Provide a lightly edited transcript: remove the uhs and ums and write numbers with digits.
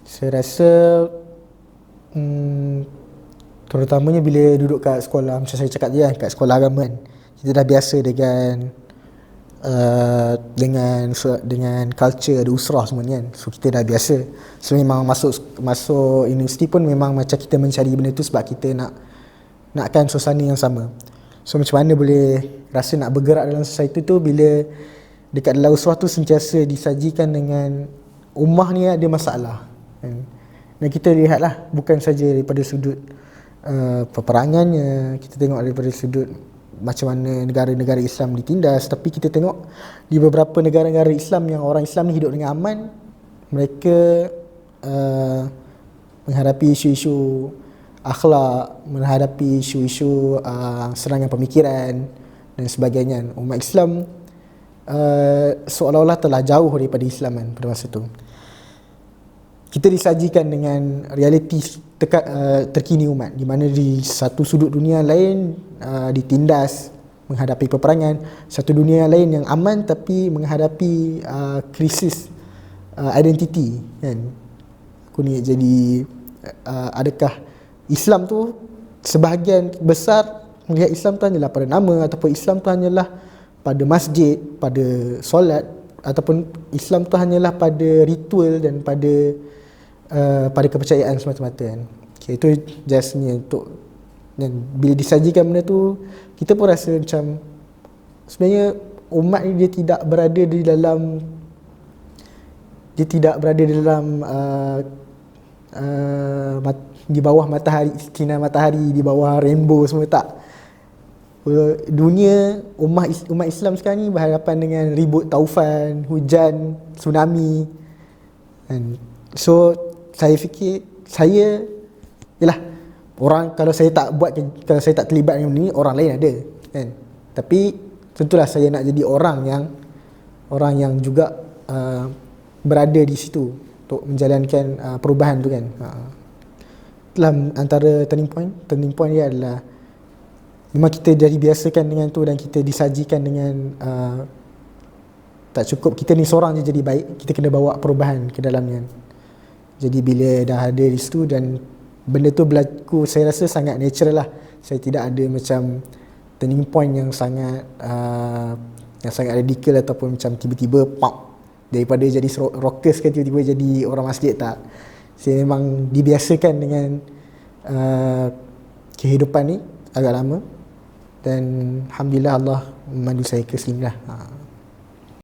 Saya rasa terutamanya bila duduk kat sekolah, macam saya cakap je kan, kat sekolah agama kan, kita dah biasa dengan culture ada usrah semua ni kan. So kita dah biasa. So memang masuk universiti pun memang macam kita mencari benda tu sebab kita nakkan suasana yang sama. So macam mana boleh rasa nak bergerak dalam society tu bila dekat dalam usrah tu sentiasa disajikan dengan ummah ni ada masalah kan. Dan kita lihatlah bukan saja daripada sudut peperangannya, kita tengok daripada sudut macam mana negara-negara Islam ditindas, tapi kita tengok di beberapa negara-negara Islam yang orang Islam ni hidup dengan aman, mereka menghadapi isu-isu akhlak, menghadapi isu-isu serangan pemikiran dan sebagainya. Umat Islam seolah-olah telah jauh daripada Islam kan pada masa tu. Kita disajikan dengan realiti terkini umat, di mana di satu sudut dunia lain ditindas menghadapi peperangan, satu dunia lain yang aman tapi menghadapi krisis identiti kan. Aku ni jadi adakah Islam tu, sebahagian besar melihat Islam tu hanyalah pada nama, ataupun Islam tu hanyalah pada masjid, pada solat, ataupun Islam tu hanyalah pada ritual dan pada kepercayaan semata-mata kan. Okay, itu just ni untuk, dan bila disajikan benda tu, kita pun rasa macam sebenarnya umat ni dia tidak berada di dalam di bawah matahari, sinar matahari, di bawah rainbow semua, tak. Dunia umat Islam sekarang ni berhadapan dengan ribut taufan, hujan, tsunami. And so saya fikir, yalah, orang kalau saya tak terlibat dengan ni, orang lain ada kan. Tapi tentulah saya nak jadi orang yang juga berada di situ untuk menjalankan perubahan tu kan. Itulah antara turning point dia adalah memang kita dah dibiasakan dengan tu, dan kita disajikan dengan tak cukup kita ni seorang je jadi baik, kita kena bawa perubahan ke dalamnya. Jadi bila dah ada di situ dan benda tu berlaku, saya rasa sangat natural lah. Saya tidak ada macam turning point yang sangat radikal, ataupun macam tiba-tiba pop, daripada jadi rockers kan tiba-tiba jadi orang masjid, tak. Saya memang dibiasakan dengan kehidupan ni agak lama, dan alhamdulillah Allah memandu saya ke sini lah.